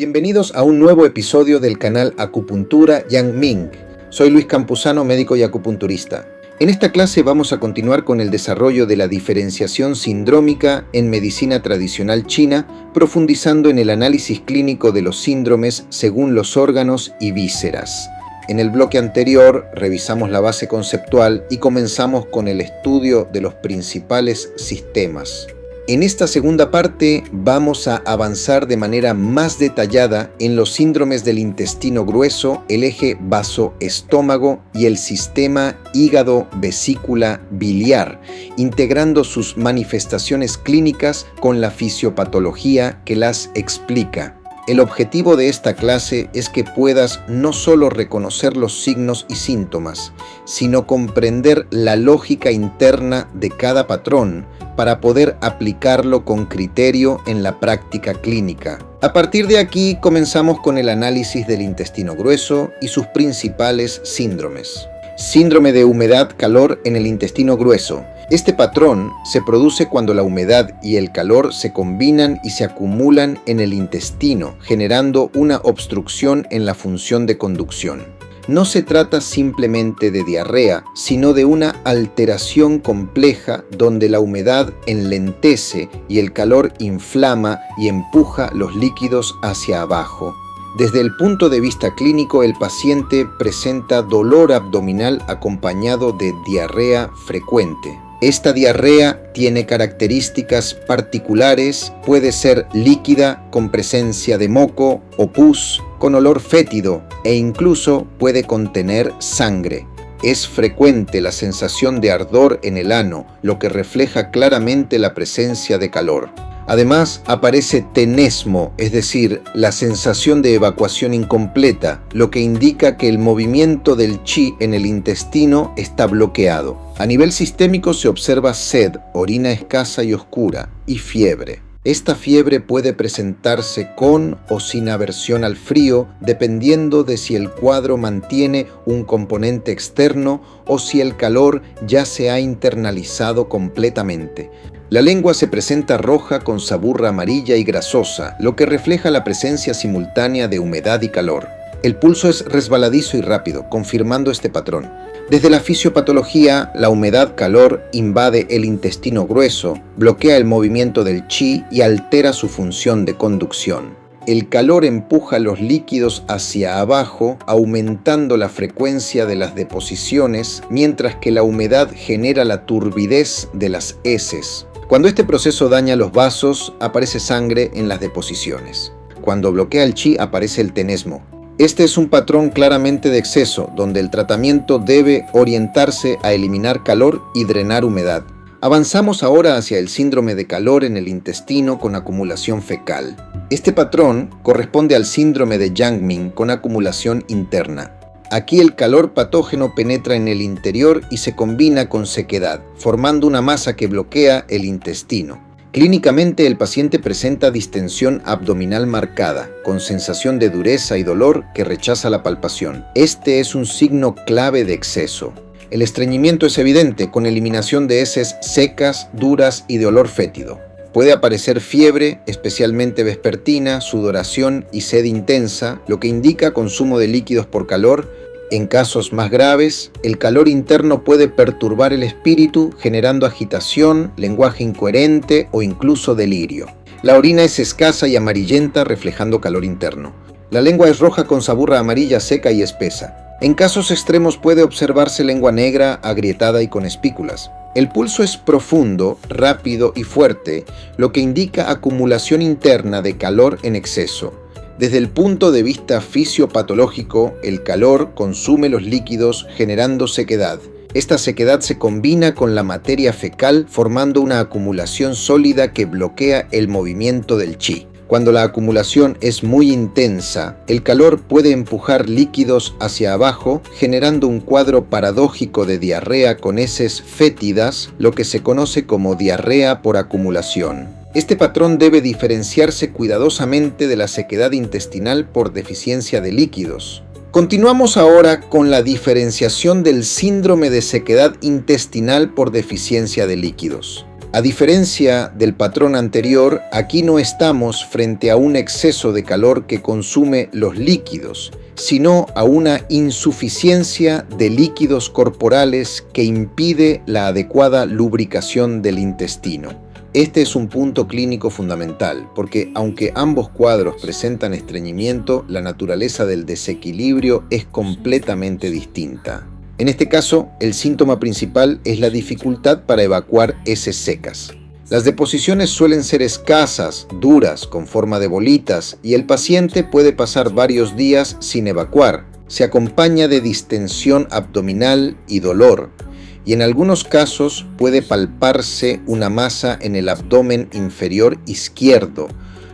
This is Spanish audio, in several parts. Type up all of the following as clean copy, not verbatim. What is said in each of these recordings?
Bienvenidos a un nuevo episodio del canal Acupuntura Yang Ming. Soy Luis Campuzano, médico y acupunturista. En esta clase vamos a continuar con el desarrollo de la diferenciación sindrómica en medicina tradicional china, profundizando en el análisis clínico de los síndromes según los órganos y vísceras. En el bloque anterior revisamos la base conceptual y comenzamos con el estudio de los principales sistemas. En esta segunda parte vamos a avanzar de manera más detallada en los síndromes del intestino grueso, el eje vaso-estómago y el sistema hígado-vesícula biliar, integrando sus manifestaciones clínicas con la fisiopatología que las explica. El objetivo de esta clase es que puedas no solo reconocer los signos y síntomas, sino comprender la lógica interna de cada patrón para poder aplicarlo con criterio en la práctica clínica. A partir de aquí comenzamos con el análisis del intestino grueso y sus principales síndromes. Síndrome de humedad-calor en el intestino grueso. Este patrón se produce cuando la humedad y el calor se combinan y se acumulan en el intestino, generando una obstrucción en la función de conducción. No se trata simplemente de diarrea, sino de una alteración compleja donde la humedad enlentece y el calor inflama y empuja los líquidos hacia abajo. Desde el punto de vista clínico, el paciente presenta dolor abdominal acompañado de diarrea frecuente. Esta diarrea tiene características particulares, puede ser líquida, con presencia de moco o pus, con olor fétido e incluso puede contener sangre. Es frecuente la sensación de ardor en el ano, lo que refleja claramente la presencia de calor. Además, aparece tenesmo, es decir, la sensación de evacuación incompleta, lo que indica que el movimiento del chi en el intestino está bloqueado. A nivel sistémico se observa sed, orina escasa y oscura, y fiebre. Esta fiebre puede presentarse con o sin aversión al frío, dependiendo de si el cuadro mantiene un componente externo o si el calor ya se ha internalizado completamente. La lengua se presenta roja con saburra amarilla y grasosa, lo que refleja la presencia simultánea de humedad y calor. El pulso es resbaladizo y rápido, confirmando este patrón. Desde la fisiopatología, la humedad-calor invade el intestino grueso, bloquea el movimiento del chi y altera su función de conducción. El calor empuja los líquidos hacia abajo, aumentando la frecuencia de las deposiciones, mientras que la humedad genera la turbidez de las heces. Cuando este proceso daña los vasos, aparece sangre en las deposiciones. Cuando bloquea el chi, aparece el tenesmo. Este es un patrón claramente de exceso, donde el tratamiento debe orientarse a eliminar calor y drenar humedad. Avanzamos ahora hacia el síndrome de calor en el intestino con acumulación fecal. Este patrón corresponde al síndrome de Yang Ming con acumulación interna. Aquí el calor patógeno penetra en el interior y se combina con sequedad, formando una masa que bloquea el intestino. Clínicamente, el paciente presenta distensión abdominal marcada, con sensación de dureza y dolor que rechaza la palpación. Este es un signo clave de exceso. El estreñimiento es evidente, con eliminación de heces secas, duras y de olor fétido. Puede aparecer fiebre, especialmente vespertina, sudoración y sed intensa, lo que indica consumo de líquidos por calor. En casos más graves, el calor interno puede perturbar el espíritu, generando agitación, lenguaje incoherente o incluso delirio. La orina es escasa y amarillenta, reflejando calor interno. La lengua es roja con saburra amarilla seca y espesa. En casos extremos puede observarse lengua negra, agrietada y con espículas. El pulso es profundo, rápido y fuerte, lo que indica acumulación interna de calor en exceso. Desde el punto de vista fisiopatológico, el calor consume los líquidos generando sequedad. Esta sequedad se combina con la materia fecal formando una acumulación sólida que bloquea el movimiento del chi. Cuando la acumulación es muy intensa, el calor puede empujar líquidos hacia abajo, generando un cuadro paradójico de diarrea con heces fétidas, lo que se conoce como diarrea por acumulación. Este patrón debe diferenciarse cuidadosamente de la sequedad intestinal por deficiencia de líquidos. Continuamos ahora con la diferenciación del síndrome de sequedad intestinal por deficiencia de líquidos. A diferencia del patrón anterior, aquí no estamos frente a un exceso de calor que consume los líquidos, sino a una insuficiencia de líquidos corporales que impide la adecuada lubricación del intestino. Este es un punto clínico fundamental, porque aunque ambos cuadros presentan estreñimiento, la naturaleza del desequilibrio es completamente distinta. En este caso, el síntoma principal es la dificultad para evacuar heces secas. Las deposiciones suelen ser escasas, duras, con forma de bolitas, y el paciente puede pasar varios días sin evacuar. Se acompaña de distensión abdominal y dolor, y en algunos casos puede palparse una masa en el abdomen inferior izquierdo,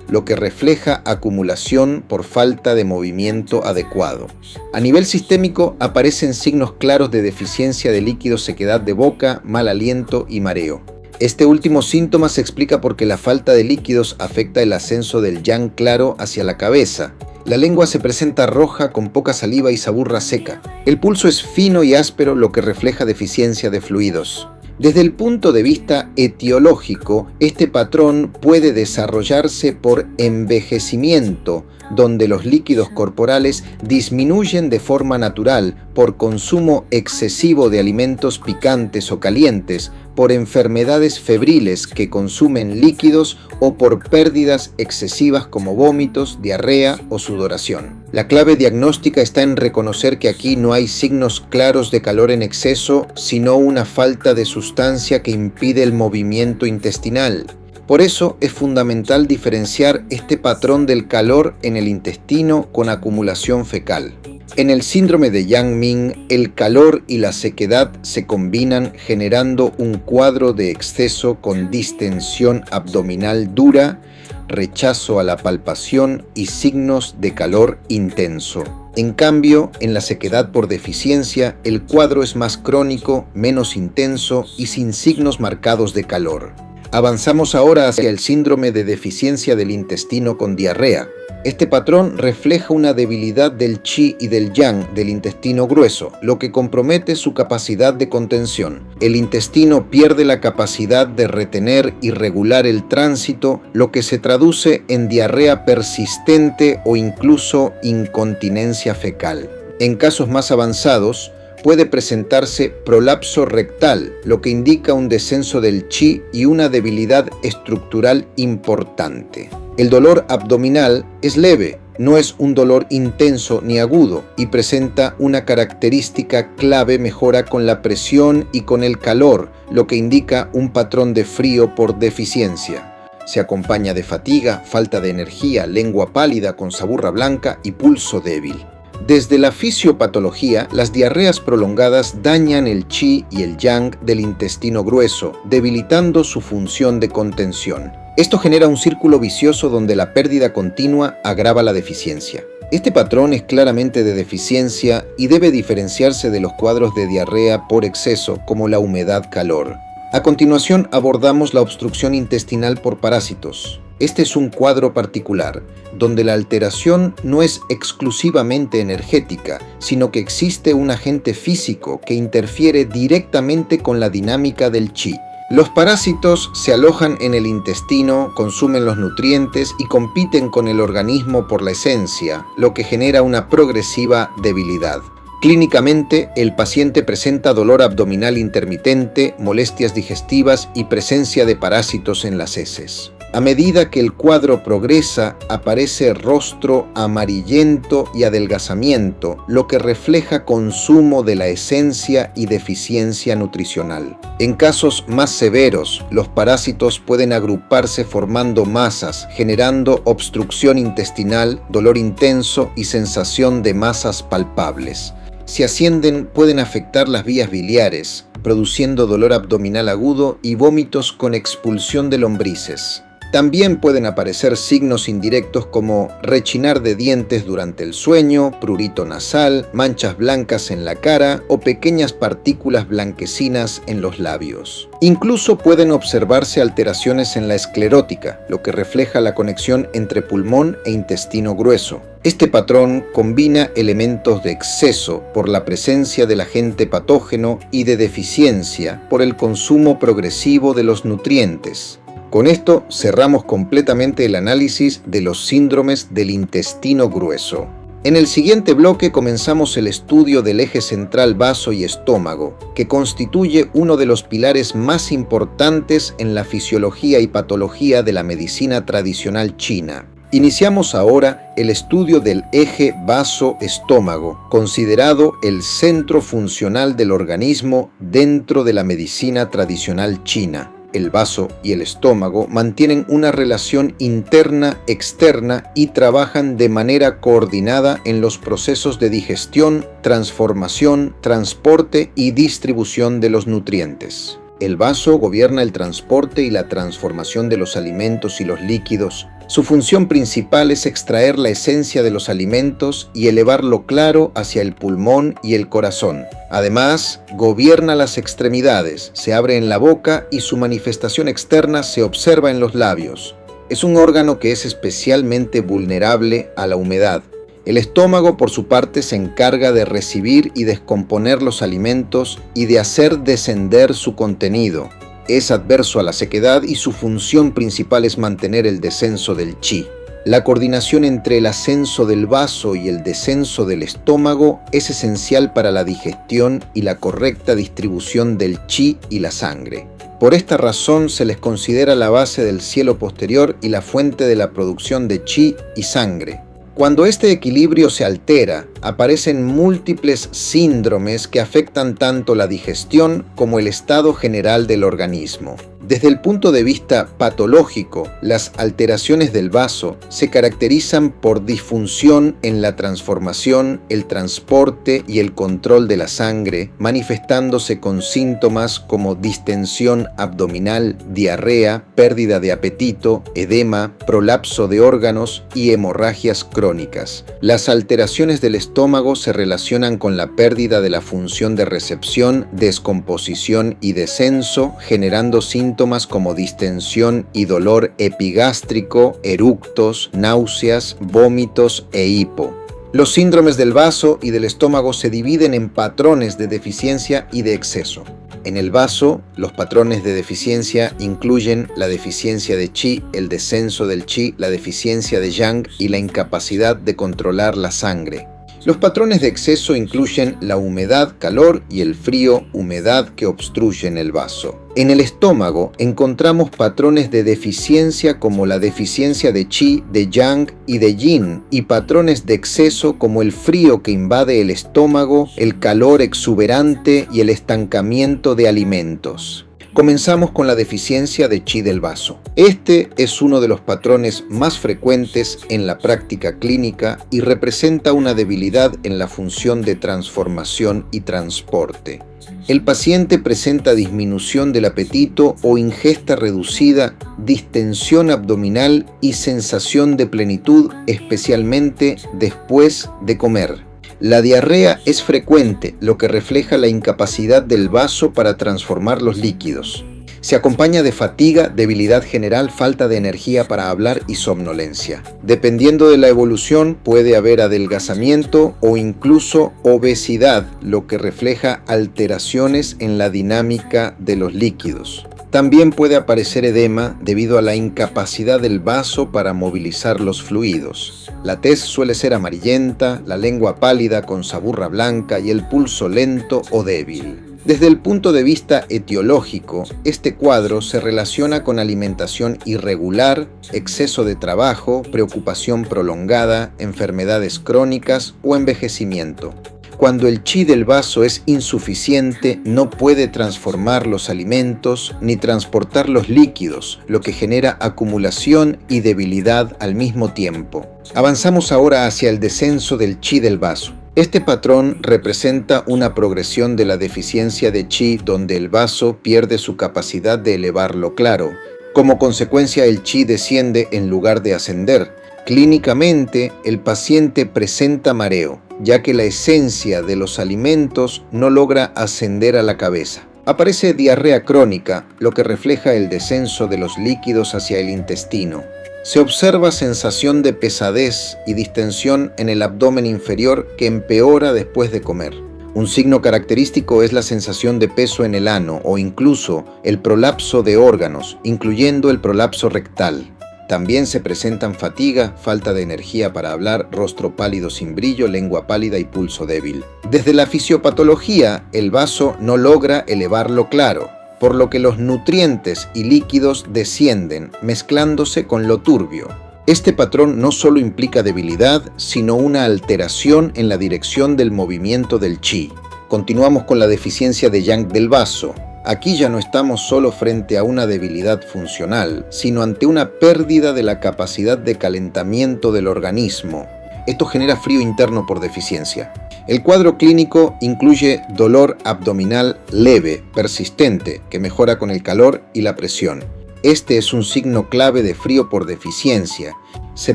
lo que refleja acumulación por falta de movimiento adecuado. A nivel sistémico aparecen signos claros de deficiencia de líquidos, sequedad de boca, mal aliento y mareo. Este último síntoma se explica porque la falta de líquidos afecta el ascenso del yang claro hacia la cabeza. La lengua se presenta roja con poca saliva y saburra seca. El pulso es fino y áspero, lo que refleja deficiencia de fluidos. Desde el punto de vista etiológico, este patrón puede desarrollarse por envejecimiento, donde los líquidos corporales disminuyen de forma natural por consumo excesivo de alimentos picantes o calientes, por enfermedades febriles que consumen líquidos o por pérdidas excesivas como vómitos, diarrea o sudoración. La clave diagnóstica está en reconocer que aquí no hay signos claros de calor en exceso, sino una falta de sustancia que impide el movimiento intestinal. Por eso es fundamental diferenciar este patrón del calor en el intestino con acumulación fecal. En el síndrome de Yang-Ming, el calor y la sequedad se combinan generando un cuadro de exceso con distensión abdominal dura, rechazo a la palpación y signos de calor intenso. En cambio, en la sequedad por deficiencia, el cuadro es más crónico, menos intenso y sin signos marcados de calor. Avanzamos ahora hacia el síndrome de deficiencia del intestino con diarrea. Este patrón refleja una debilidad del Qi y del Yang del intestino grueso, lo que compromete su capacidad de contención. El intestino pierde la capacidad de retener y regular el tránsito, lo que se traduce en diarrea persistente o incluso incontinencia fecal. En casos más avanzados, puede presentarse prolapso rectal, lo que indica un descenso del Qi y una debilidad estructural importante. El dolor abdominal es leve, no es un dolor intenso ni agudo y presenta una característica clave: mejora con la presión y con el calor, lo que indica un patrón de frío por deficiencia. Se acompaña de fatiga, falta de energía, lengua pálida con saburra blanca y pulso débil. Desde la fisiopatología, las diarreas prolongadas dañan el Qi y el Yang del intestino grueso, debilitando su función de contención. Esto genera un círculo vicioso donde la pérdida continua agrava la deficiencia. Este patrón es claramente de deficiencia y debe diferenciarse de los cuadros de diarrea por exceso, como la humedad-calor. A continuación abordamos la obstrucción intestinal por parásitos. Este es un cuadro particular, donde la alteración no es exclusivamente energética, sino que existe un agente físico que interfiere directamente con la dinámica del Qi. Los parásitos se alojan en el intestino, consumen los nutrientes y compiten con el organismo por la esencia, lo que genera una progresiva debilidad. Clínicamente, el paciente presenta dolor abdominal intermitente, molestias digestivas y presencia de parásitos en las heces. A medida que el cuadro progresa, aparece rostro amarillento y adelgazamiento, lo que refleja consumo de la esencia y deficiencia nutricional. En casos más severos, los parásitos pueden agruparse formando masas, generando obstrucción intestinal, dolor intenso y sensación de masas palpables. Si ascienden, pueden afectar las vías biliares, produciendo dolor abdominal agudo y vómitos con expulsión de lombrices. También pueden aparecer signos indirectos como rechinar de dientes durante el sueño, prurito nasal, manchas blancas en la cara o pequeñas partículas blanquecinas en los labios. Incluso pueden observarse alteraciones en la esclerótica, lo que refleja la conexión entre pulmón e intestino grueso. Este patrón combina elementos de exceso por la presencia del agente patógeno y de deficiencia por el consumo progresivo de los nutrientes. Con esto cerramos completamente el análisis de los síndromes del intestino grueso. En el siguiente bloque comenzamos el estudio del eje central vaso y estómago, que constituye uno de los pilares más importantes en la fisiología y patología de la medicina tradicional china. Iniciamos ahora el estudio del eje vaso-estómago, considerado el centro funcional del organismo dentro de la medicina tradicional china. El vaso y el estómago mantienen una relación interna-externa y trabajan de manera coordinada en los procesos de digestión, transformación, transporte y distribución de los nutrientes. El vaso gobierna el transporte y la transformación de los alimentos y los líquidos. Su función principal es extraer la esencia de los alimentos y elevarlo claro hacia el pulmón y el corazón. Además, gobierna las extremidades, se abre en la boca y su manifestación externa se observa en los labios. Es un órgano que es especialmente vulnerable a la humedad. El estómago, por su parte, se encarga de recibir y descomponer los alimentos y de hacer descender su contenido. Es adverso a la sequedad y su función principal es mantener el descenso del chi. La coordinación entre el ascenso del vaso y el descenso del estómago es esencial para la digestión y la correcta distribución del chi y la sangre. Por esta razón se les considera la base del cielo posterior y la fuente de la producción de chi y sangre. Cuando este equilibrio se altera, aparecen múltiples síndromes que afectan tanto la digestión como el estado general del organismo. Desde el punto de vista patológico, las alteraciones del vaso se caracterizan por disfunción en la transformación, el transporte y el control de la sangre, manifestándose con síntomas como distensión abdominal, diarrea, pérdida de apetito, edema, prolapso de órganos y hemorragias crónicas. Las alteraciones del estómago se relacionan con la pérdida de la función de recepción, descomposición y descenso, generando síntomas como distensión y dolor epigástrico, eructos, náuseas, vómitos e hipo. Los síndromes del vaso y del estómago se dividen en patrones de deficiencia y de exceso. En el vaso, los patrones de deficiencia incluyen la deficiencia de chi, el descenso del chi, la deficiencia de yang y la incapacidad de controlar la sangre. Los patrones de exceso incluyen la humedad, calor y el frío, humedad que obstruyen el vaso. En el estómago encontramos patrones de deficiencia como la deficiencia de chi, de yang y de yin, y patrones de exceso como el frío que invade el estómago, el calor exuberante y el estancamiento de alimentos. Comenzamos con la deficiencia de chi del vaso. Este es uno de los patrones más frecuentes en la práctica clínica y representa una debilidad en la función de transformación y transporte. El paciente presenta disminución del apetito o ingesta reducida, distensión abdominal y sensación de plenitud, especialmente después de comer. La diarrea es frecuente, lo que refleja la incapacidad del vaso para transformar los líquidos. Se acompaña de fatiga, debilidad general, falta de energía para hablar y somnolencia. Dependiendo de la evolución, puede haber adelgazamiento o incluso obesidad, lo que refleja alteraciones en la dinámica de los líquidos. También puede aparecer edema debido a la incapacidad del vaso para movilizar los fluidos. La tez suele ser amarillenta, la lengua pálida con saburra blanca y el pulso lento o débil. Desde el punto de vista etiológico, este cuadro se relaciona con alimentación irregular, exceso de trabajo, preocupación prolongada, enfermedades crónicas o envejecimiento. Cuando el chi del vaso es insuficiente, no puede transformar los alimentos ni transportar los líquidos, lo que genera acumulación y debilidad al mismo tiempo. Avanzamos ahora hacia el descenso del chi del vaso. Este patrón representa una progresión de la deficiencia de chi donde el vaso pierde su capacidad de elevarlo claro, Como consecuencia, el chi desciende en lugar de ascender. Clínicamente, el paciente presenta mareo, ya que la esencia de los alimentos no logra ascender a la cabeza. Aparece diarrea crónica, lo que refleja el descenso de los líquidos hacia el intestino. Se observa sensación de pesadez y distensión en el abdomen inferior que empeora después de comer. Un signo característico es la sensación de peso en el ano o incluso el prolapso de órganos, incluyendo el prolapso rectal. También se presentan fatiga, falta de energía para hablar, rostro pálido sin brillo, lengua pálida y pulso débil. Desde la fisiopatología, el vaso no logra elevarlo claro, por lo que los nutrientes y líquidos descienden, mezclándose con lo turbio. Este patrón no solo implica debilidad, sino una alteración en la dirección del movimiento del chi. Continuamos con la deficiencia de yang del vaso. Aquí ya no estamos solo frente a una debilidad funcional, sino ante una pérdida de la capacidad de calentamiento del organismo. Esto genera frío interno por deficiencia. El cuadro clínico incluye dolor abdominal leve, persistente, que mejora con el calor y la presión. Este es un signo clave de frío por deficiencia. Se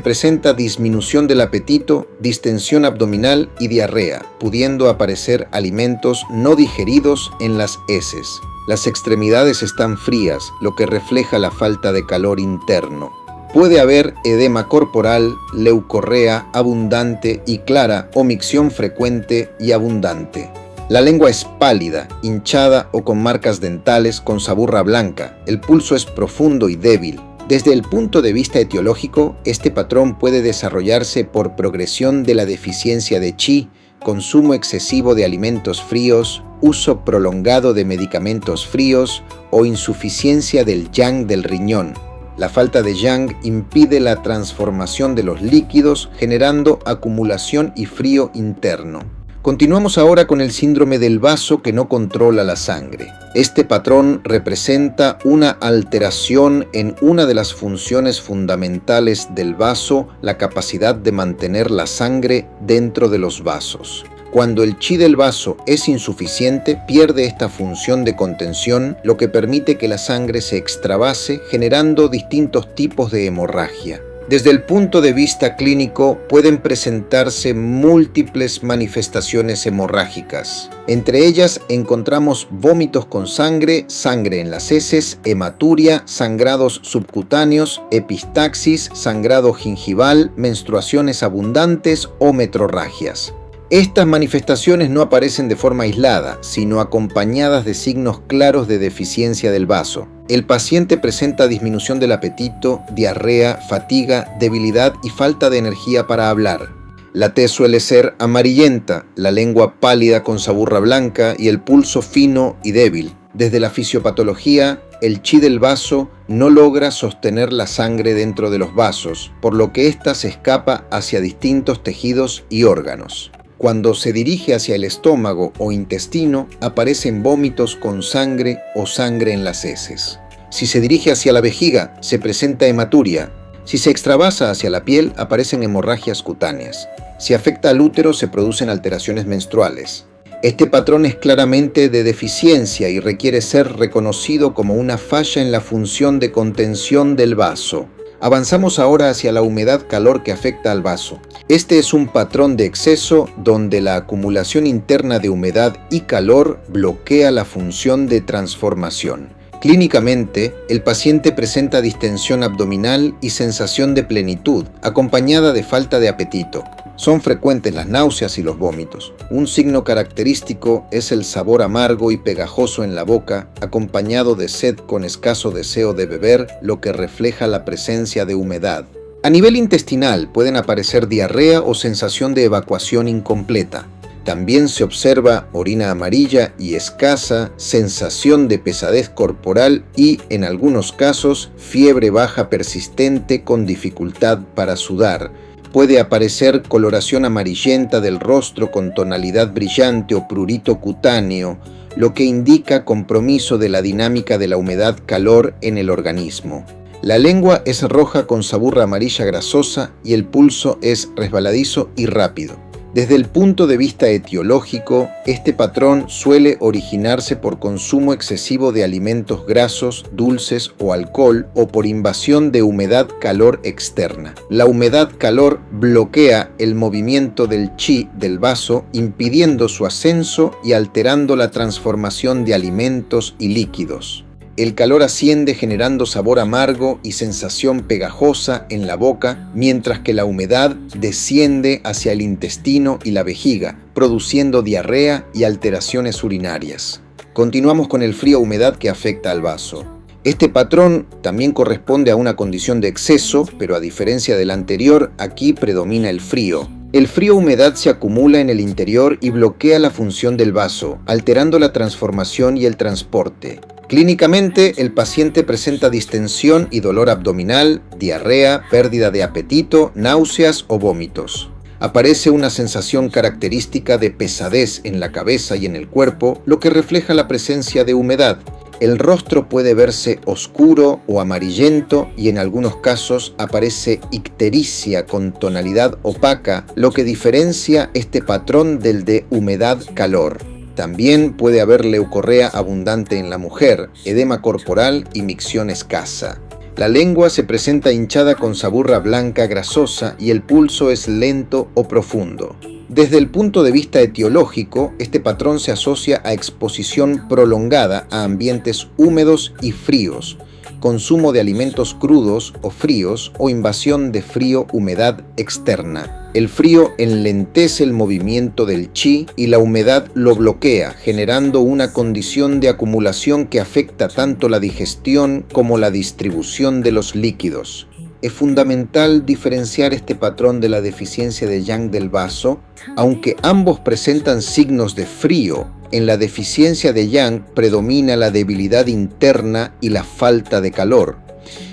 presenta disminución del apetito, distensión abdominal y diarrea, pudiendo aparecer alimentos no digeridos en las heces. Las extremidades están frías, lo que refleja la falta de calor interno. Puede haber edema corporal, leucorrea abundante y clara o micción frecuente y abundante. La lengua es pálida, hinchada o con marcas dentales con saburra blanca. El pulso es profundo y débil. Desde el punto de vista etiológico, este patrón puede desarrollarse por progresión de la deficiencia de chi, consumo excesivo de alimentos fríos, uso prolongado de medicamentos fríos o insuficiencia del yang del riñón. La falta de yang impide la transformación de los líquidos, generando acumulación y frío interno. Continuamos ahora con el síndrome del vaso que no controla la sangre. Este patrón representa una alteración en una de las funciones fundamentales del vaso, la capacidad de mantener la sangre dentro de los vasos. Cuando el chi del vaso es insuficiente, pierde esta función de contención, lo que permite que la sangre se extravase, generando distintos tipos de hemorragia. Desde el punto de vista clínico, pueden presentarse múltiples manifestaciones hemorrágicas. Entre ellas encontramos vómitos con sangre, sangre en las heces, hematuria, sangrados subcutáneos, epistaxis, sangrado gingival, menstruaciones abundantes o metrorragias. Estas manifestaciones no aparecen de forma aislada, sino acompañadas de signos claros de deficiencia del vaso. El paciente presenta disminución del apetito, diarrea, fatiga, debilidad y falta de energía para hablar. La tez suele ser amarillenta, la lengua pálida con saburra blanca y el pulso fino y débil. Desde la fisiopatología, el chi del vaso no logra sostener la sangre dentro de los vasos, por lo que ésta se escapa hacia distintos tejidos y órganos. Cuando se dirige hacia el estómago o intestino, aparecen vómitos con sangre o sangre en las heces. Si se dirige hacia la vejiga, se presenta hematuria. Si se extravasa hacia la piel, aparecen hemorragias cutáneas. Si afecta al útero, se producen alteraciones menstruales. Este patrón es claramente de deficiencia y requiere ser reconocido como una falla en la función de contención del vaso. Avanzamos ahora hacia la humedad-calor que afecta al vaso. Este es un patrón de exceso donde la acumulación interna de humedad y calor bloquea la función de transformación. Clínicamente, el paciente presenta distensión abdominal y sensación de plenitud, acompañada de falta de apetito. Son frecuentes las náuseas y los vómitos. Un signo característico es el sabor amargo y pegajoso en la boca, acompañado de sed con escaso deseo de beber, lo que refleja la presencia de humedad. A nivel intestinal pueden aparecer diarrea o sensación de evacuación incompleta. También se observa orina amarilla y escasa, sensación de pesadez corporal y, en algunos casos, fiebre baja persistente con dificultad para sudar. Puede aparecer coloración amarillenta del rostro con tonalidad brillante o prurito cutáneo, lo que indica compromiso de la dinámica de la humedad-calor en el organismo. La lengua es roja con saburra amarilla grasosa y el pulso es resbaladizo y rápido. Desde el punto de vista etiológico, este patrón suele originarse por consumo excesivo de alimentos grasos, dulces o alcohol, o por invasión de humedad-calor externa. La humedad-calor bloquea el movimiento del chi del vaso, impidiendo su ascenso y alterando la transformación de alimentos y líquidos. El calor asciende generando sabor amargo y sensación pegajosa en la boca, mientras que la humedad desciende hacia el intestino y la vejiga, produciendo diarrea y alteraciones urinarias. Continuamos con el frío-humedad que afecta al vaso. Este patrón también corresponde a una condición de exceso, pero a diferencia del anterior, aquí predomina el frío. El frío-humedad se acumula en el interior y bloquea la función del vaso, alterando la transformación y el transporte. Clínicamente, el paciente presenta distensión y dolor abdominal, diarrea, pérdida de apetito, náuseas o vómitos. Aparece una sensación característica de pesadez en la cabeza y en el cuerpo, lo que refleja la presencia de humedad. El rostro puede verse oscuro o amarillento y en algunos casos aparece ictericia con tonalidad opaca, lo que diferencia este patrón del de humedad-calor. También puede haber leucorrea abundante en la mujer, edema corporal y micción escasa. La lengua se presenta hinchada con saburra blanca grasosa y el pulso es lento o profundo. Desde el punto de vista etiológico, este patrón se asocia a exposición prolongada a ambientes húmedos y fríos, consumo de alimentos crudos o fríos o invasión de frío-humedad externa. El frío enlentece el movimiento del chi y la humedad lo bloquea, generando una condición de acumulación que afecta tanto la digestión como la distribución de los líquidos. Es fundamental diferenciar este patrón de la deficiencia de yang del vaso, aunque ambos presentan signos de frío. En la deficiencia de yang predomina la debilidad interna y la falta de calor,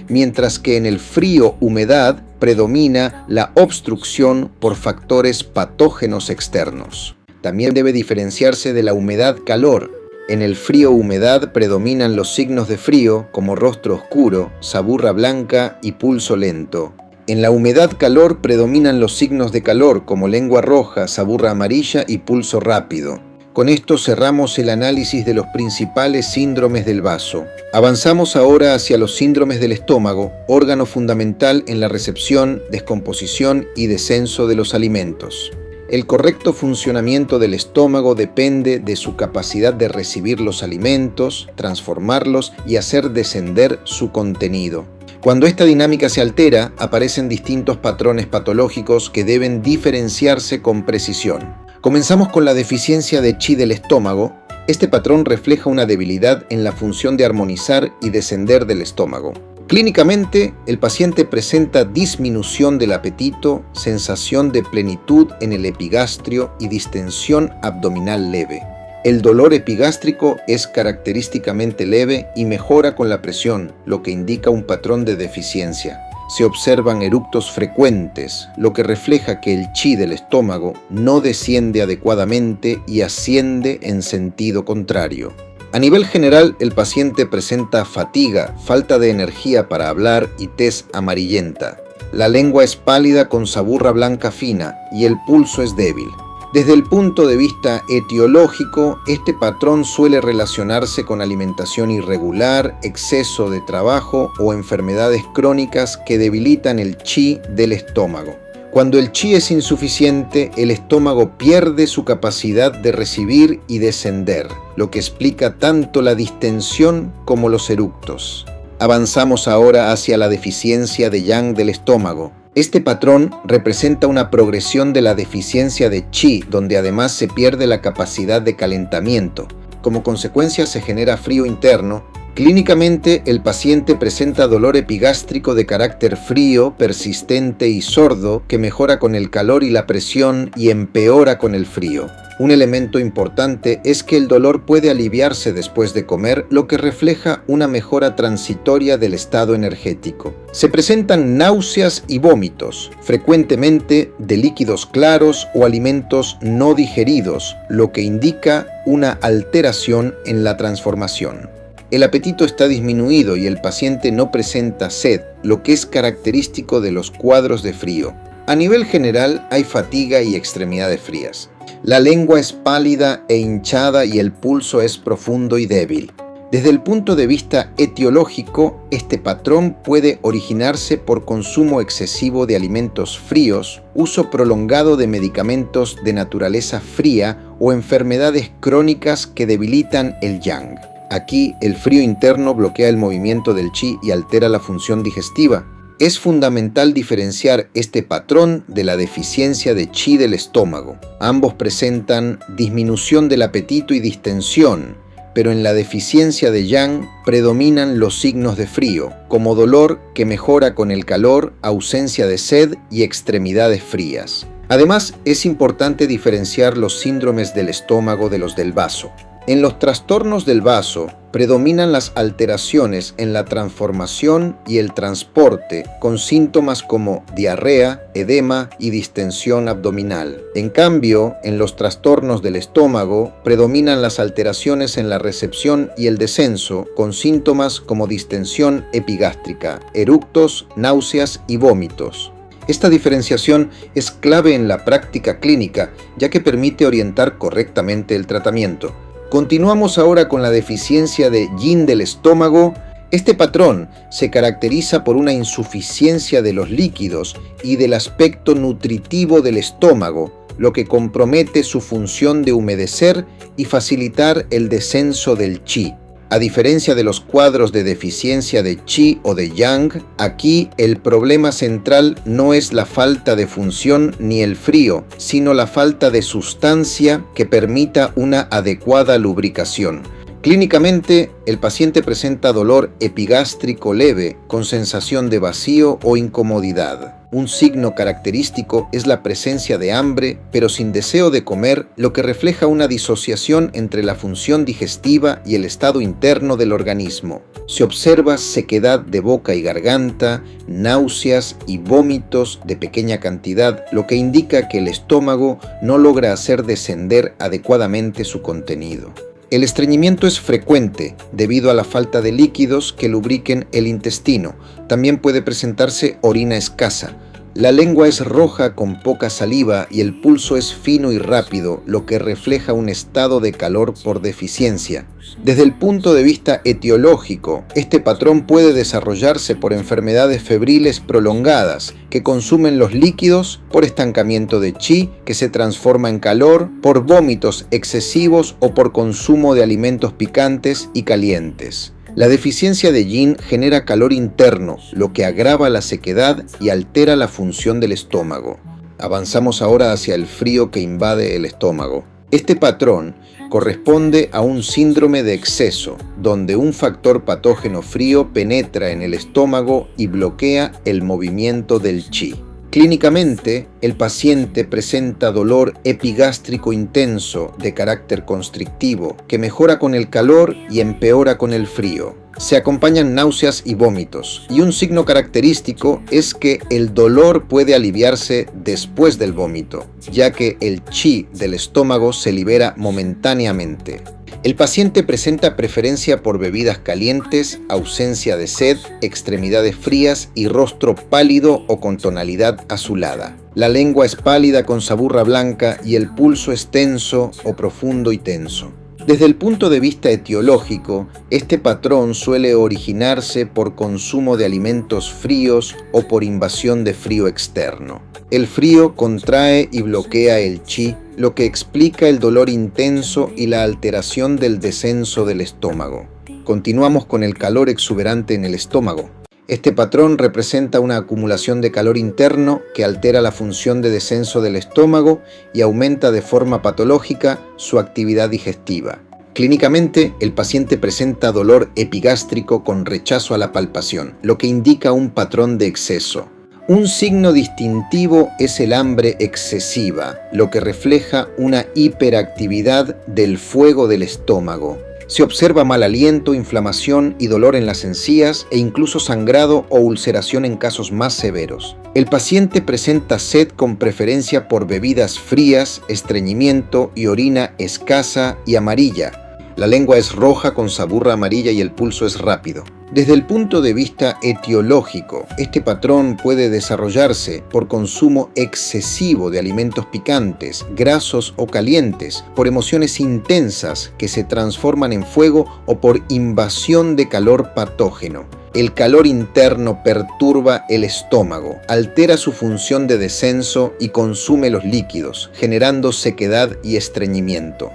mientras que en el frío-humedad predomina la obstrucción por factores patógenos externos. También debe diferenciarse de la humedad-calor. En el frío-humedad predominan los signos de frío, como rostro oscuro, saburra blanca y pulso lento. En la humedad-calor predominan los signos de calor, como lengua roja, saburra amarilla y pulso rápido. Con esto cerramos el análisis de los principales síndromes del vaso. Avanzamos ahora hacia los síndromes del estómago, órgano fundamental en la recepción, descomposición y descenso de los alimentos. El correcto funcionamiento del estómago depende de su capacidad de recibir los alimentos, transformarlos y hacer descender su contenido. Cuando esta dinámica se altera, aparecen distintos patrones patológicos que deben diferenciarse con precisión. Comenzamos con la deficiencia de chi del estómago. Este patrón refleja una debilidad en la función de armonizar y descender del estómago. Clínicamente, el paciente presenta disminución del apetito, sensación de plenitud en el epigastrio y distensión abdominal leve. El dolor epigástrico es característicamente leve y mejora con la presión, lo que indica un patrón de deficiencia. Se observan eructos frecuentes, lo que refleja que el chi del estómago no desciende adecuadamente y asciende en sentido contrario. A nivel general, el paciente presenta fatiga, falta de energía para hablar y tez amarillenta. La lengua es pálida con saburra blanca fina y el pulso es débil. Desde el punto de vista etiológico, este patrón suele relacionarse con alimentación irregular, exceso de trabajo o enfermedades crónicas que debilitan el chi del estómago. Cuando el chi es insuficiente, el estómago pierde su capacidad de recibir y descender, lo que explica tanto la distensión como los eructos. Avanzamos ahora hacia la deficiencia de yang del estómago. Este patrón representa una progresión de la deficiencia de chi, donde además se pierde la capacidad de calentamiento. Como consecuencia se genera frío interno. Clínicamente, el paciente presenta dolor epigástrico de carácter frío, persistente y sordo, que mejora con el calor y la presión y empeora con el frío. Un elemento importante es que el dolor puede aliviarse después de comer, lo que refleja una mejora transitoria del estado energético. Se presentan náuseas y vómitos, frecuentemente de líquidos claros o alimentos no digeridos, lo que indica una alteración en la transformación. El apetito está disminuido y el paciente no presenta sed, lo que es característico de los cuadros de frío. A nivel general hay fatiga y extremidades frías. La lengua es pálida e hinchada y el pulso es profundo y débil. Desde el punto de vista etiológico, este patrón puede originarse por consumo excesivo de alimentos fríos, uso prolongado de medicamentos de naturaleza fría o enfermedades crónicas que debilitan el yang. Aquí, el frío interno bloquea el movimiento del qi y altera la función digestiva. Es fundamental diferenciar este patrón de la deficiencia de qi del estómago. Ambos presentan disminución del apetito y distensión, pero en la deficiencia de yang predominan los signos de frío, como dolor que mejora con el calor, ausencia de sed y extremidades frías. Además, es importante diferenciar los síndromes del estómago de los del vaso. En los trastornos del vaso predominan las alteraciones en la transformación y el transporte, con síntomas como diarrea, edema y distensión abdominal. En cambio, en los trastornos del estómago predominan las alteraciones en la recepción y el descenso, con síntomas como distensión epigástrica, eructos, náuseas y vómitos. Esta diferenciación es clave en la práctica clínica, ya que permite orientar correctamente el tratamiento. Continuamos ahora con la deficiencia de yin del estómago. Este patrón se caracteriza por una insuficiencia de los líquidos y del aspecto nutritivo del estómago, lo que compromete su función de humedecer y facilitar el descenso del qi. A diferencia de los cuadros de deficiencia de qi o de yang, aquí el problema central no es la falta de función ni el frío, sino la falta de sustancia que permita una adecuada lubricación. Clínicamente, el paciente presenta dolor epigástrico leve, con sensación de vacío o incomodidad. Un signo característico es la presencia de hambre, pero sin deseo de comer, lo que refleja una disociación entre la función digestiva y el estado interno del organismo. Se observa sequedad de boca y garganta, náuseas y vómitos de pequeña cantidad, lo que indica que el estómago no logra hacer descender adecuadamente su contenido. El estreñimiento es frecuente debido a la falta de líquidos que lubriquen el intestino. También puede presentarse orina escasa. La lengua es roja con poca saliva y el pulso es fino y rápido, lo que refleja un estado de calor por deficiencia. Desde el punto de vista etiológico, este patrón puede desarrollarse por enfermedades febriles prolongadas que consumen los líquidos, por estancamiento de qi que se transforma en calor, por vómitos excesivos o por consumo de alimentos picantes y calientes. La deficiencia de yin genera calor interno, lo que agrava la sequedad y altera la función del estómago. Avanzamos ahora hacia el frío que invade el estómago. Este patrón corresponde a un síndrome de exceso, donde un factor patógeno frío penetra en el estómago y bloquea el movimiento del qi. Clínicamente, el paciente presenta dolor epigástrico intenso de carácter constrictivo que mejora con el calor y empeora con el frío. Se acompañan náuseas y vómitos, y un signo característico es que el dolor puede aliviarse después del vómito, ya que el qi del estómago se libera momentáneamente. El paciente presenta preferencia por bebidas calientes, ausencia de sed, extremidades frías y rostro pálido o con tonalidad azulada. La lengua es pálida con saburra blanca y el pulso es tenso o profundo y tenso. Desde el punto de vista etiológico, este patrón suele originarse por consumo de alimentos fríos o por invasión de frío externo. El frío contrae y bloquea el qi, lo que explica el dolor intenso y la alteración del descenso del estómago. Continuamos con el calor exuberante en el estómago. Este patrón representa una acumulación de calor interno que altera la función de descenso del estómago y aumenta de forma patológica su actividad digestiva. Clínicamente, el paciente presenta dolor epigástrico con rechazo a la palpación, lo que indica un patrón de exceso. Un signo distintivo es el hambre excesiva, lo que refleja una hiperactividad del fuego del estómago. Se observa mal aliento, inflamación y dolor en las encías e incluso sangrado o ulceración en casos más severos. El paciente presenta sed con preferencia por bebidas frías, estreñimiento y orina escasa y amarilla. La lengua es roja con saburra amarilla y el pulso es rápido. Desde el punto de vista etiológico, este patrón puede desarrollarse por consumo excesivo de alimentos picantes, grasos o calientes, por emociones intensas que se transforman en fuego o por invasión de calor patógeno. El calor interno perturba el estómago, altera su función de descenso y consume los líquidos, generando sequedad y estreñimiento.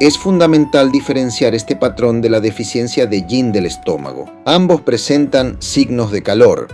Es fundamental diferenciar este patrón de la deficiencia de yin del estómago. Ambos presentan signos de calor,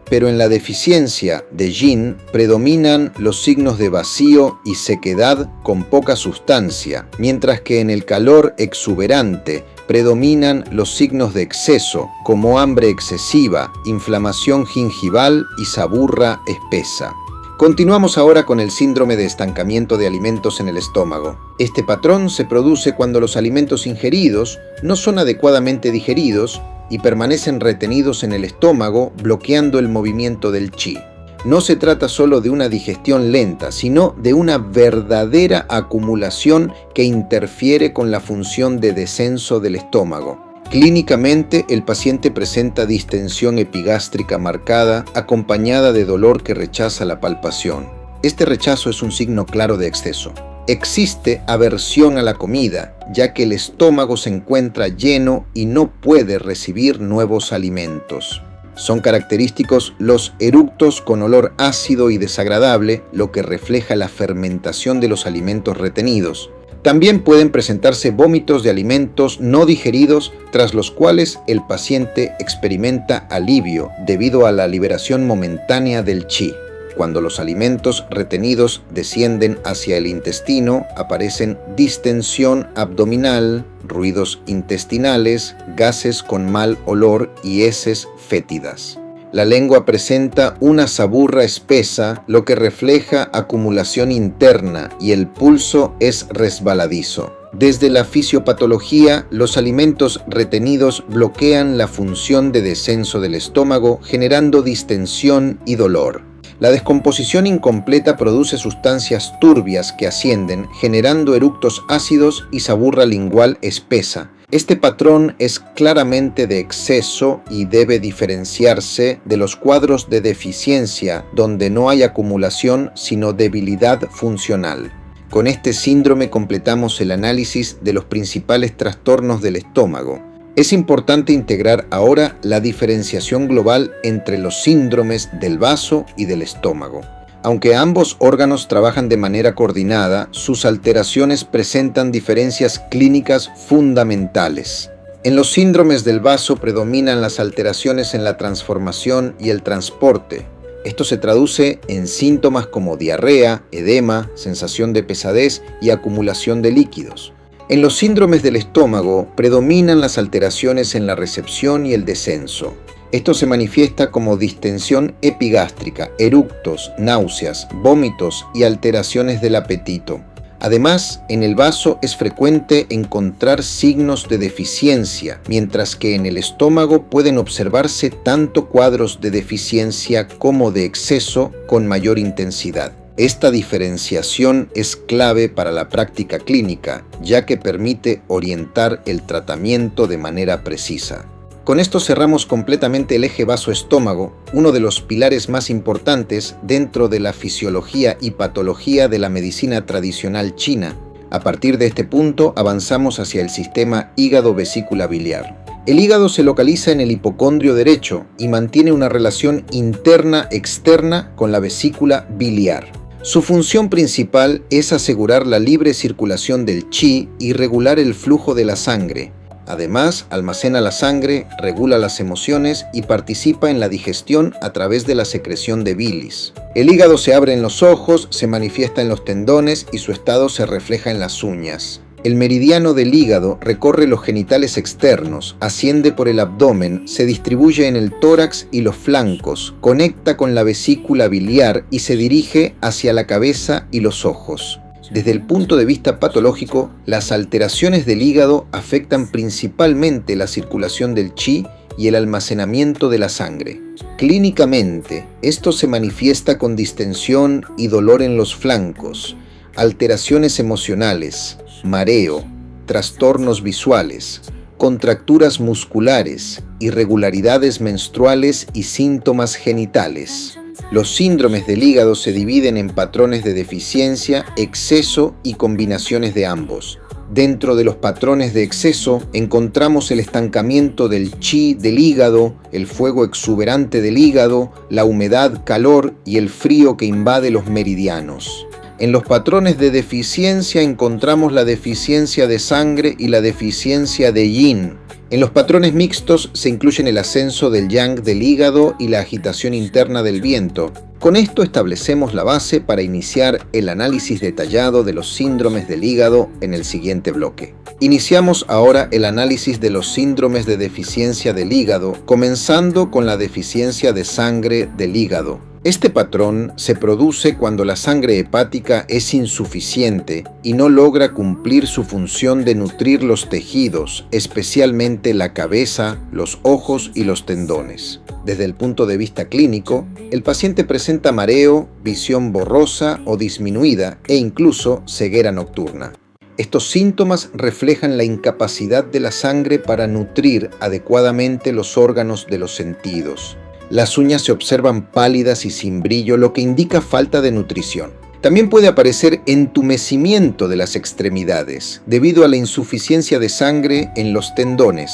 pero en la deficiencia de yin predominan los signos de vacío y sequedad con poca sustancia, mientras que en el calor exuberante predominan los signos de exceso, como hambre excesiva, inflamación gingival y saburra espesa. Continuamos ahora con el síndrome de estancamiento de alimentos en el estómago. Este patrón se produce cuando los alimentos ingeridos no son adecuadamente digeridos y permanecen retenidos en el estómago, bloqueando el movimiento del chi. No se trata solo de una digestión lenta, sino de una verdadera acumulación que interfiere con la función de descenso del estómago. Clínicamente, el paciente presenta distensión epigástrica marcada, acompañada de dolor que rechaza la palpación. Este rechazo es un signo claro de exceso. Existe aversión a la comida, ya que el estómago se encuentra lleno y no puede recibir nuevos alimentos. Son característicos los eructos con olor ácido y desagradable, lo que refleja la fermentación de los alimentos retenidos. También pueden presentarse vómitos de alimentos no digeridos, tras los cuales el paciente experimenta alivio debido a la liberación momentánea del chi. Cuando los alimentos retenidos descienden hacia el intestino, aparecen distensión abdominal, ruidos intestinales, gases con mal olor y heces fétidas. La lengua presenta una saburra espesa, lo que refleja acumulación interna, y el pulso es resbaladizo. Desde la fisiopatología, los alimentos retenidos bloquean la función de descenso del estómago, generando distensión y dolor. La descomposición incompleta produce sustancias turbias que ascienden, generando eructos ácidos y saburra lingual espesa. Este patrón es claramente de exceso y debe diferenciarse de los cuadros de deficiencia, donde no hay acumulación sino debilidad funcional. Con este síndrome completamos el análisis de los principales trastornos del estómago. Es importante integrar ahora la diferenciación global entre los síndromes del vaso y del estómago. Aunque ambos órganos trabajan de manera coordinada, sus alteraciones presentan diferencias clínicas fundamentales. En los síndromes del vaso predominan las alteraciones en la transformación y el transporte. Esto se traduce en síntomas como diarrea, edema, sensación de pesadez y acumulación de líquidos. En los síndromes del estómago predominan las alteraciones en la recepción y el descenso. Esto se manifiesta como distensión epigástrica, eructos, náuseas, vómitos y alteraciones del apetito. Además, en el vaso es frecuente encontrar signos de deficiencia, mientras que en el estómago pueden observarse tanto cuadros de deficiencia como de exceso con mayor intensidad. Esta diferenciación es clave para la práctica clínica, ya que permite orientar el tratamiento de manera precisa. Con esto cerramos completamente el eje vaso-estómago, uno de los pilares más importantes dentro de la fisiología y patología de la medicina tradicional china. A partir de este punto avanzamos hacia el sistema hígado-vesícula biliar. El hígado se localiza en el hipocondrio derecho y mantiene una relación interna-externa con la vesícula biliar. Su función principal es asegurar la libre circulación del chi y regular el flujo de la sangre. Además, almacena la sangre, regula las emociones y participa en la digestión a través de la secreción de bilis. El hígado se abre en los ojos, se manifiesta en los tendones y su estado se refleja en las uñas. El meridiano del hígado recorre los genitales externos, asciende por el abdomen, se distribuye en el tórax y los flancos, conecta con la vesícula biliar y se dirige hacia la cabeza y los ojos. Desde el punto de vista patológico, las alteraciones del hígado afectan principalmente la circulación del chi y el almacenamiento de la sangre. Clínicamente, esto se manifiesta con distensión y dolor en los flancos, alteraciones emocionales, mareo, trastornos visuales, contracturas musculares, irregularidades menstruales y síntomas genitales. Los síndromes del hígado se dividen en patrones de deficiencia, exceso y combinaciones de ambos. Dentro de los patrones de exceso encontramos el estancamiento del chi del hígado, el fuego exuberante del hígado, la humedad, calor y el frío que invade los meridianos. En los patrones de deficiencia encontramos la deficiencia de sangre y la deficiencia de yin. En los patrones mixtos se incluyen el ascenso del yang del hígado y la agitación interna del viento. Con esto establecemos la base para iniciar el análisis detallado de los síndromes del hígado en el siguiente bloque. Iniciamos ahora el análisis de los síndromes de deficiencia del hígado, comenzando con la deficiencia de sangre del hígado. Este patrón se produce cuando la sangre hepática es insuficiente y no logra cumplir su función de nutrir los tejidos, especialmente la cabeza, los ojos y los tendones. Desde el punto de vista clínico, el paciente presenta mareo, visión borrosa o disminuida e incluso ceguera nocturna. Estos síntomas reflejan la incapacidad de la sangre para nutrir adecuadamente los órganos de los sentidos. Las uñas se observan pálidas y sin brillo, lo que indica falta de nutrición. También puede aparecer entumecimiento de las extremidades, debido a la insuficiencia de sangre en los tendones.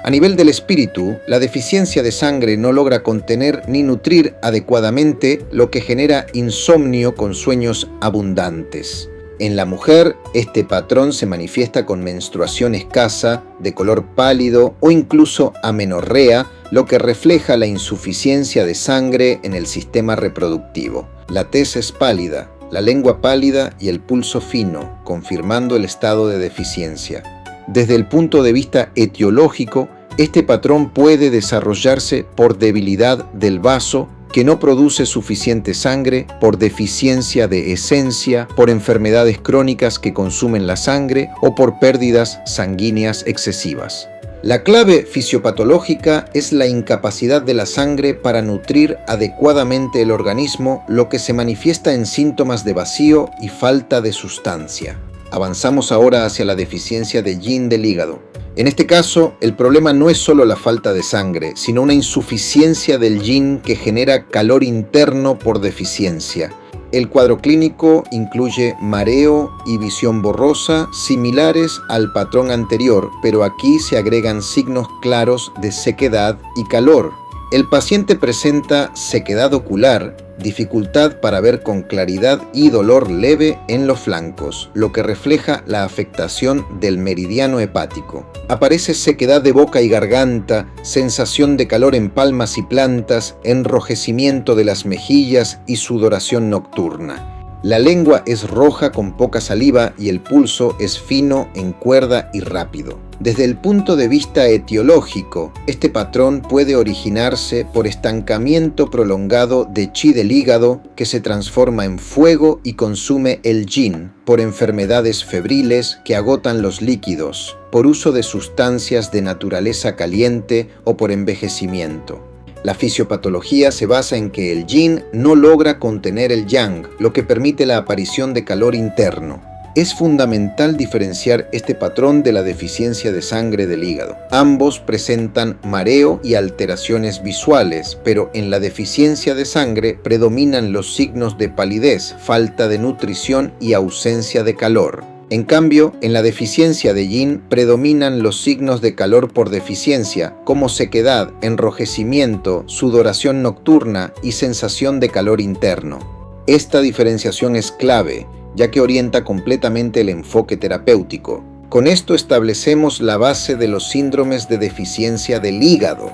A nivel del espíritu, la deficiencia de sangre no logra contener ni nutrir adecuadamente, lo que genera insomnio con sueños abundantes. En la mujer, este patrón se manifiesta con menstruación escasa, de color pálido o incluso amenorrea, lo que refleja la insuficiencia de sangre en el sistema reproductivo. La tez es pálida, la lengua pálida y el pulso fino, confirmando el estado de deficiencia. Desde el punto de vista etiológico, este patrón puede desarrollarse por debilidad del vaso, que no produce suficiente sangre, por deficiencia de esencia, por enfermedades crónicas que consumen la sangre o por pérdidas sanguíneas excesivas. La clave fisiopatológica es la incapacidad de la sangre para nutrir adecuadamente el organismo, lo que se manifiesta en síntomas de vacío y falta de sustancia. Avanzamos ahora hacia la deficiencia de yin del hígado. En este caso, el problema no es solo la falta de sangre, sino una insuficiencia del yin que genera calor interno por deficiencia. El cuadro clínico incluye mareo y visión borrosa similares al patrón anterior, pero aquí se agregan signos claros de sequedad y calor. El paciente presenta sequedad ocular, dificultad para ver con claridad y dolor leve en los flancos, lo que refleja la afectación del meridiano hepático. Aparece sequedad de boca y garganta, sensación de calor en palmas y plantas, enrojecimiento de las mejillas y sudoración nocturna. La lengua es roja con poca saliva y el pulso es fino, en cuerda y rápido. Desde el punto de vista etiológico, este patrón puede originarse por estancamiento prolongado de chi del hígado que se transforma en fuego y consume el yin, por enfermedades febriles que agotan los líquidos, por uso de sustancias de naturaleza caliente o por envejecimiento. La fisiopatología se basa en que el yin no logra contener el yang, lo que permite la aparición de calor interno. Es fundamental diferenciar este patrón de la deficiencia de sangre del hígado. Ambos presentan mareo y alteraciones visuales, pero en la deficiencia de sangre predominan los signos de palidez, falta de nutrición y ausencia de calor. En cambio, en la deficiencia de yin predominan los signos de calor por deficiencia, como sequedad, enrojecimiento, sudoración nocturna y sensación de calor interno. Esta diferenciación es clave, ya que orienta completamente el enfoque terapéutico. Con esto establecemos la base de los síndromes de deficiencia del hígado.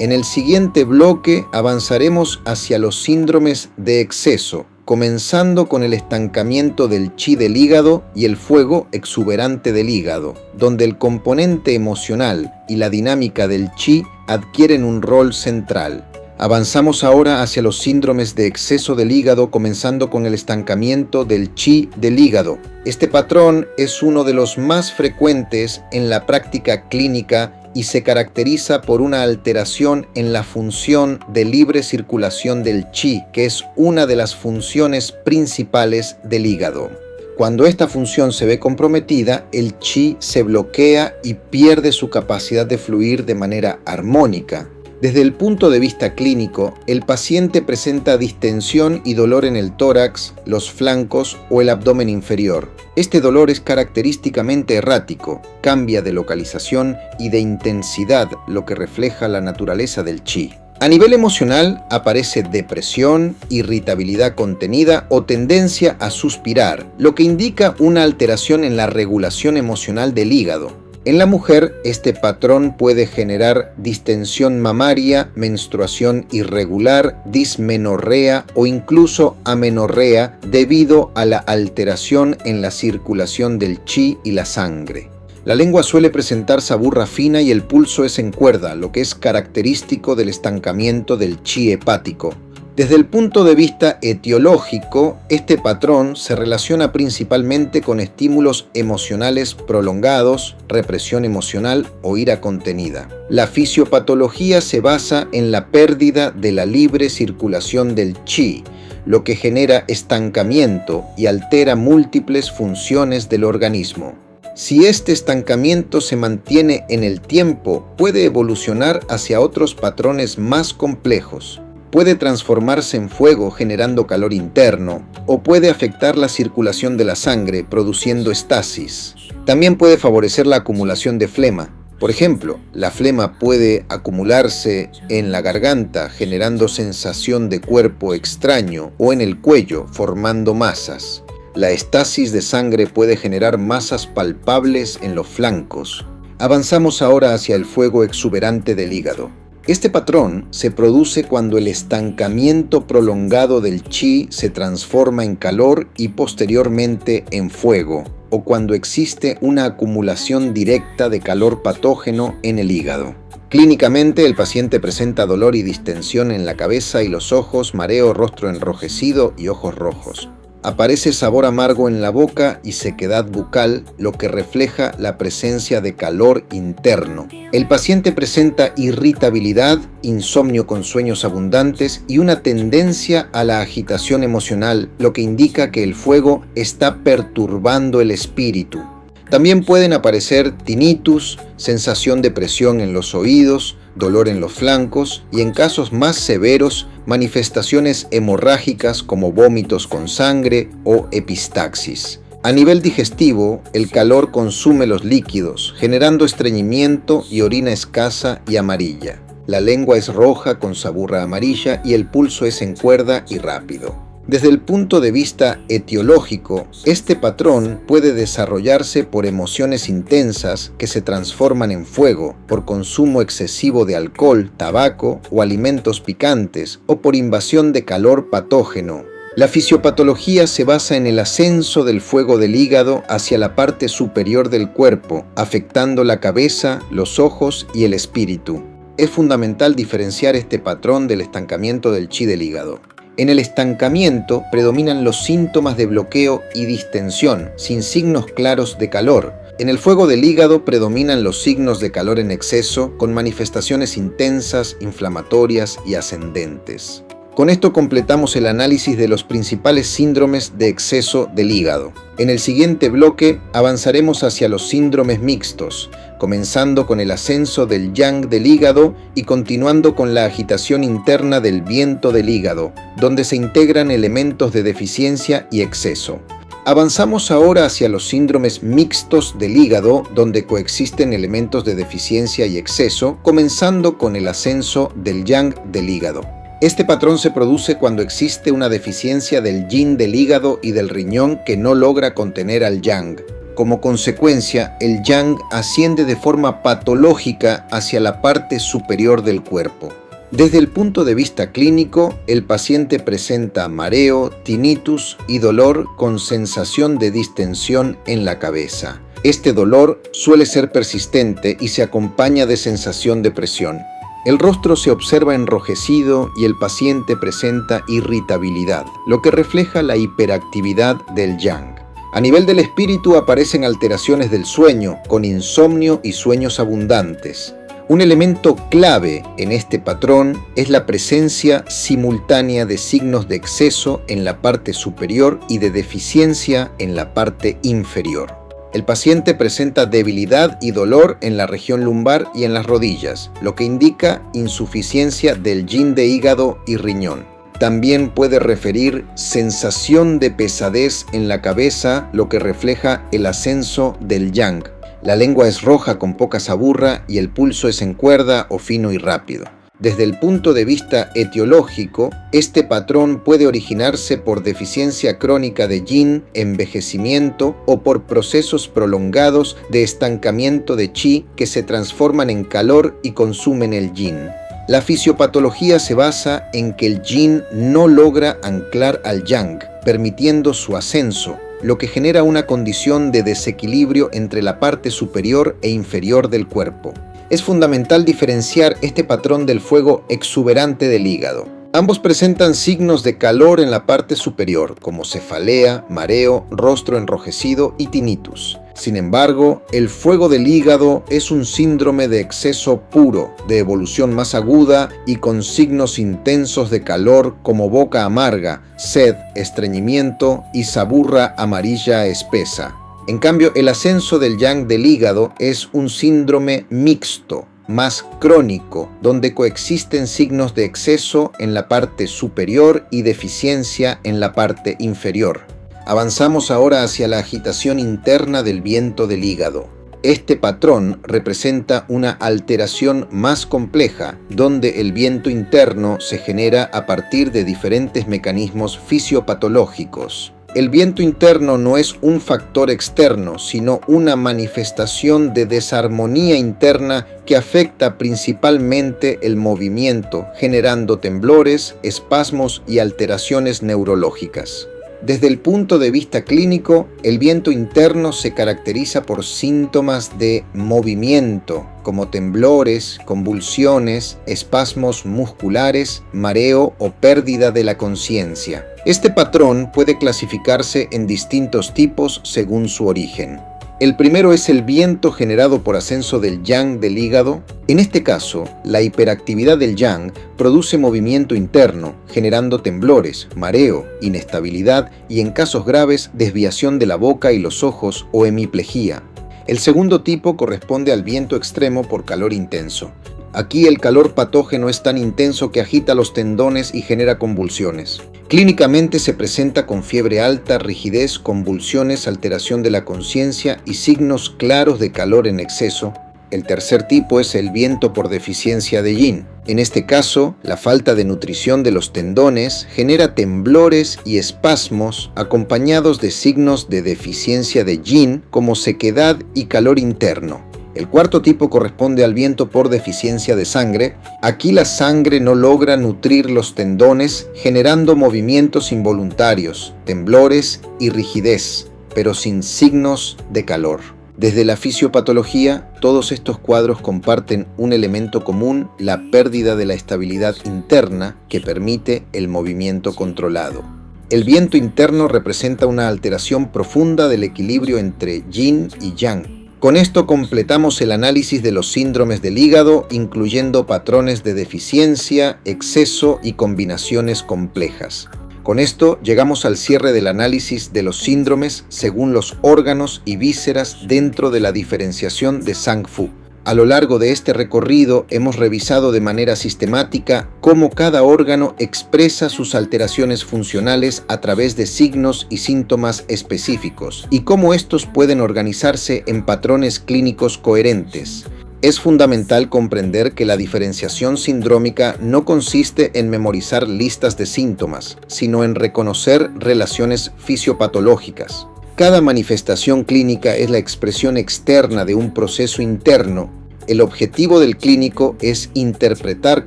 En el siguiente bloque avanzaremos hacia los síndromes de exceso, comenzando con el estancamiento del chi del hígado y el fuego exuberante del hígado, donde el componente emocional y la dinámica del chi adquieren un rol central. Avanzamos ahora hacia los síndromes de exceso del hígado, comenzando con el estancamiento del chi del hígado. Este patrón es uno de los más frecuentes en la práctica clínica y se caracteriza por una alteración en la función de libre circulación del chi, que es una de las funciones principales del hígado. Cuando esta función se ve comprometida, el chi se bloquea y pierde su capacidad de fluir de manera armónica. Desde el punto de vista clínico, el paciente presenta distensión y dolor en el tórax, los flancos o el abdomen inferior. Este dolor es característicamente errático, cambia de localización y de intensidad, lo que refleja la naturaleza del chi. A nivel emocional aparece depresión, irritabilidad contenida o tendencia a suspirar, lo que indica una alteración en la regulación emocional del hígado. En la mujer, este patrón puede generar distensión mamaria, menstruación irregular, dismenorrea o incluso amenorrea debido a la alteración en la circulación del chi y la sangre. La lengua suele presentar saburra fina y el pulso es en cuerda, lo que es característico del estancamiento del chi hepático. Desde el punto de vista etiológico, este patrón se relaciona principalmente con estímulos emocionales prolongados, represión emocional o ira contenida. La fisiopatología se basa en la pérdida de la libre circulación del chi, lo que genera estancamiento y altera múltiples funciones del organismo. Si este estancamiento se mantiene en el tiempo, puede evolucionar hacia otros patrones más complejos. Puede transformarse en fuego generando calor interno, o puede afectar la circulación de la sangre produciendo estasis. También puede favorecer la acumulación de flema. Por ejemplo, la flema puede acumularse en la garganta generando sensación de cuerpo extraño o en el cuello formando masas. La estasis de sangre puede generar masas palpables en los flancos. Avanzamos ahora hacia el fuego exuberante del hígado. Este patrón se produce cuando el estancamiento prolongado del chi se transforma en calor y posteriormente en fuego, o cuando existe una acumulación directa de calor patógeno en el hígado. Clínicamente, el paciente presenta dolor y distensión en la cabeza y los ojos, mareo, rostro enrojecido y ojos rojos. Aparece sabor amargo en la boca y sequedad bucal, lo que refleja la presencia de calor interno. El paciente presenta irritabilidad, insomnio con sueños abundantes y una tendencia a la agitación emocional, lo que indica que el fuego está perturbando el espíritu. También pueden aparecer tinnitus, sensación de presión en los oídos, dolor en los flancos y en casos más severos, manifestaciones hemorrágicas como vómitos con sangre o epistaxis. A nivel digestivo, el calor consume los líquidos, generando estreñimiento y orina escasa y amarilla. La lengua es roja con saburra amarilla y el pulso es en cuerda y rápido. Desde el punto de vista etiológico, este patrón puede desarrollarse por emociones intensas que se transforman en fuego, por consumo excesivo de alcohol, tabaco o alimentos picantes, o por invasión de calor patógeno. La fisiopatología se basa en el ascenso del fuego del hígado hacia la parte superior del cuerpo, afectando la cabeza, los ojos y el espíritu. Es fundamental diferenciar este patrón del estancamiento del chi del hígado. En el estancamiento predominan los síntomas de bloqueo y distensión, sin signos claros de calor. En el fuego del hígado predominan los signos de calor en exceso, con manifestaciones intensas, inflamatorias y ascendentes. Con esto completamos el análisis de los principales síndromes de exceso del hígado. En el siguiente bloque avanzaremos hacia los síndromes mixtos, comenzando con el ascenso del yang del hígado y continuando con la agitación interna del viento del hígado, donde se integran elementos de deficiencia y exceso. Avanzamos ahora hacia los síndromes mixtos del hígado, donde coexisten elementos de deficiencia y exceso, comenzando con el ascenso del yang del hígado. Este patrón se produce cuando existe una deficiencia del yin del hígado y del riñón que no logra contener al yang. Como consecuencia, el yang asciende de forma patológica hacia la parte superior del cuerpo. Desde el punto de vista clínico, el paciente presenta mareo, tinnitus y dolor con sensación de distensión en la cabeza. Este dolor suele ser persistente y se acompaña de sensación de presión. El rostro se observa enrojecido y el paciente presenta irritabilidad, lo que refleja la hiperactividad del yang. A nivel del espíritu aparecen alteraciones del sueño, con insomnio y sueños abundantes. Un elemento clave en este patrón es la presencia simultánea de signos de exceso en la parte superior y de deficiencia en la parte inferior. El paciente presenta debilidad y dolor en la región lumbar y en las rodillas, lo que indica insuficiencia del yin de hígado y riñón. También puede referir sensación de pesadez en la cabeza, lo que refleja el ascenso del yang. La lengua es roja con poca saburra y el pulso es en cuerda o fino y rápido. Desde el punto de vista etiológico, este patrón puede originarse por deficiencia crónica de yin, envejecimiento o por procesos prolongados de estancamiento de chi que se transforman en calor y consumen el yin. La fisiopatología se basa en que el yin no logra anclar al yang, permitiendo su ascenso, lo que genera una condición de desequilibrio entre la parte superior e inferior del cuerpo. Es fundamental diferenciar este patrón del fuego exuberante del hígado. Ambos presentan signos de calor en la parte superior, como cefalea, mareo, rostro enrojecido y tinnitus. Sin embargo, el fuego del hígado es un síndrome de exceso puro, de evolución más aguda y con signos intensos de calor como boca amarga, sed, estreñimiento y saburra amarilla espesa. En cambio, el ascenso del yang del hígado es un síndrome mixto, más crónico, donde coexisten signos de exceso en la parte superior y deficiencia en la parte inferior. Avanzamos ahora hacia la agitación interna del viento del hígado. Este patrón representa una alteración más compleja, donde el viento interno se genera a partir de diferentes mecanismos fisiopatológicos. El viento interno no es un factor externo, sino una manifestación de desarmonía interna que afecta principalmente el movimiento, generando temblores, espasmos y alteraciones neurológicas. Desde el punto de vista clínico, el viento interno se caracteriza por síntomas de movimiento, como temblores, convulsiones, espasmos musculares, mareo o pérdida de la conciencia. Este patrón puede clasificarse en distintos tipos según su origen. El primero es el viento generado por ascenso del yang del hígado. En este caso, la hiperactividad del yang produce movimiento interno, generando temblores, mareo, inestabilidad y, en casos graves, desviación de la boca y los ojos o hemiplegia. El segundo tipo corresponde al viento extremo por calor intenso. Aquí el calor patógeno es tan intenso que agita los tendones y genera convulsiones. Clínicamente se presenta con fiebre alta, rigidez, convulsiones, alteración de la conciencia y signos claros de calor en exceso. El tercer tipo es el viento por deficiencia de yin. En este caso, la falta de nutrición de los tendones genera temblores y espasmos acompañados de signos de deficiencia de yin como sequedad y calor interno. El cuarto tipo corresponde al viento por deficiencia de sangre. Aquí la sangre no logra nutrir los tendones, generando movimientos involuntarios, temblores y rigidez, pero sin signos de calor. Desde la fisiopatología, todos estos cuadros comparten un elemento común, la pérdida de la estabilidad interna que permite el movimiento controlado. El viento interno representa una alteración profunda del equilibrio entre yin y yang. Con esto completamos el análisis de los síndromes del hígado, incluyendo patrones de deficiencia, exceso y combinaciones complejas. Con esto llegamos al cierre del análisis de los síndromes según los órganos y vísceras dentro de la diferenciación de Zhang Fu. A lo largo de este recorrido hemos revisado de manera sistemática cómo cada órgano expresa sus alteraciones funcionales a través de signos y síntomas específicos y cómo estos pueden organizarse en patrones clínicos coherentes. Es fundamental comprender que la diferenciación sindrómica no consiste en memorizar listas de síntomas, sino en reconocer relaciones fisiopatológicas. Cada manifestación clínica es la expresión externa de un proceso interno. El objetivo del clínico es interpretar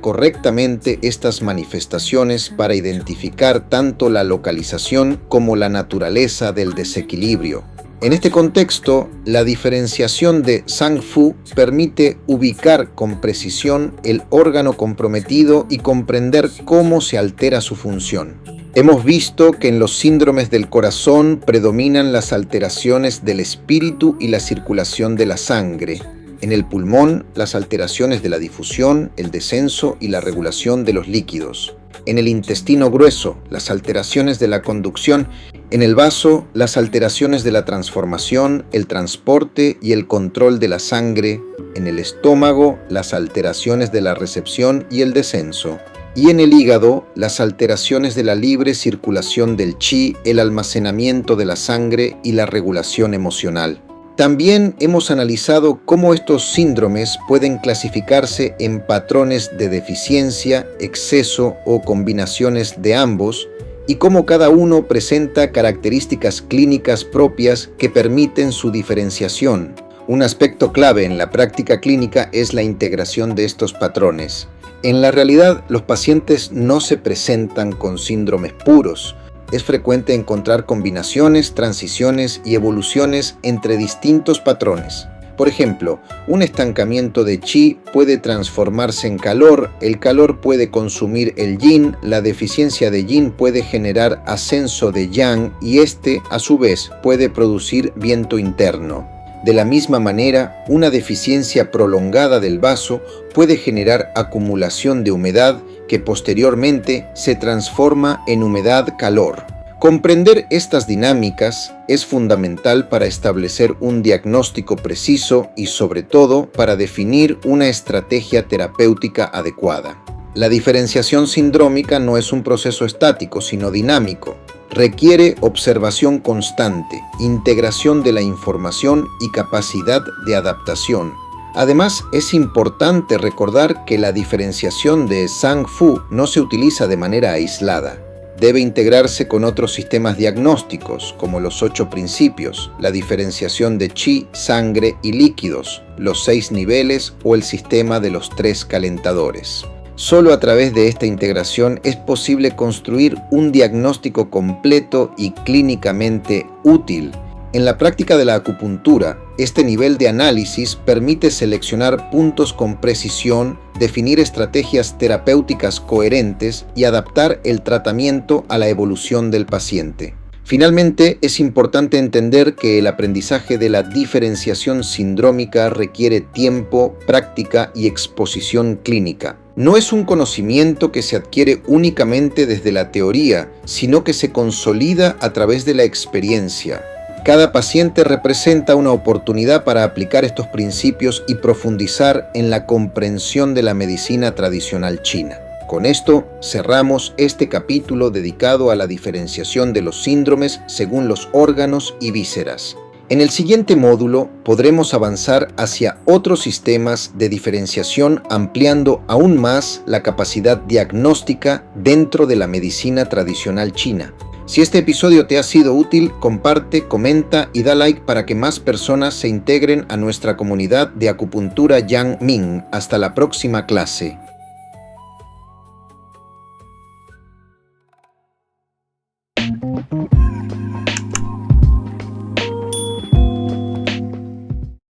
correctamente estas manifestaciones para identificar tanto la localización como la naturaleza del desequilibrio. En este contexto, la diferenciación de Zhang Fu permite ubicar con precisión el órgano comprometido y comprender cómo se altera su función. Hemos visto que en los síndromes del corazón predominan las alteraciones del espíritu y la circulación de la sangre. En el pulmón, las alteraciones de la difusión, el descenso y la regulación de los líquidos. En el intestino grueso, las alteraciones de la conducción. En el vaso, las alteraciones de la transformación, el transporte y el control de la sangre. En el estómago, las alteraciones de la recepción y el descenso. Y en el hígado, las alteraciones de la libre circulación del chi, el almacenamiento de la sangre y la regulación emocional. También hemos analizado cómo estos síndromes pueden clasificarse en patrones de deficiencia, exceso o combinaciones de ambos, y cómo cada uno presenta características clínicas propias que permiten su diferenciación. Un aspecto clave en la práctica clínica es la integración de estos patrones. En la realidad, los pacientes no se presentan con síndromes puros. Es frecuente encontrar combinaciones, transiciones y evoluciones entre distintos patrones. Por ejemplo, un estancamiento de chi puede transformarse en calor, el calor puede consumir el yin, la deficiencia de yin puede generar ascenso de yang y este, a su vez, puede producir viento interno. De la misma manera, una deficiencia prolongada del vaso puede generar acumulación de humedad que posteriormente se transforma en humedad-calor. Comprender estas dinámicas es fundamental para establecer un diagnóstico preciso y, sobre todo, para definir una estrategia terapéutica adecuada. La diferenciación sindrómica no es un proceso estático, sino dinámico. Requiere observación constante, integración de la información y capacidad de adaptación. Además, es importante recordar que la diferenciación de Zhang Fu no se utiliza de manera aislada. Debe integrarse con otros sistemas diagnósticos, como los 8 principios, la diferenciación de chi, sangre y líquidos, los 6 niveles o el sistema de los 3 calentadores. Solo a través de esta integración es posible construir un diagnóstico completo y clínicamente útil. En la práctica de la acupuntura, este nivel de análisis permite seleccionar puntos con precisión, definir estrategias terapéuticas coherentes y adaptar el tratamiento a la evolución del paciente. Finalmente, es importante entender que el aprendizaje de la diferenciación sindrómica requiere tiempo, práctica y exposición clínica. No es un conocimiento que se adquiere únicamente desde la teoría, sino que se consolida a través de la experiencia. Cada paciente representa una oportunidad para aplicar estos principios y profundizar en la comprensión de la medicina tradicional china. Con esto cerramos este capítulo dedicado a la diferenciación de los síndromes según los órganos y vísceras. En el siguiente módulo podremos avanzar hacia otros sistemas de diferenciación, ampliando aún más la capacidad diagnóstica dentro de la medicina tradicional china. Si este episodio te ha sido útil, comparte, comenta y da like para que más personas se integren a nuestra comunidad de acupuntura Yang Ming. Hasta la próxima clase.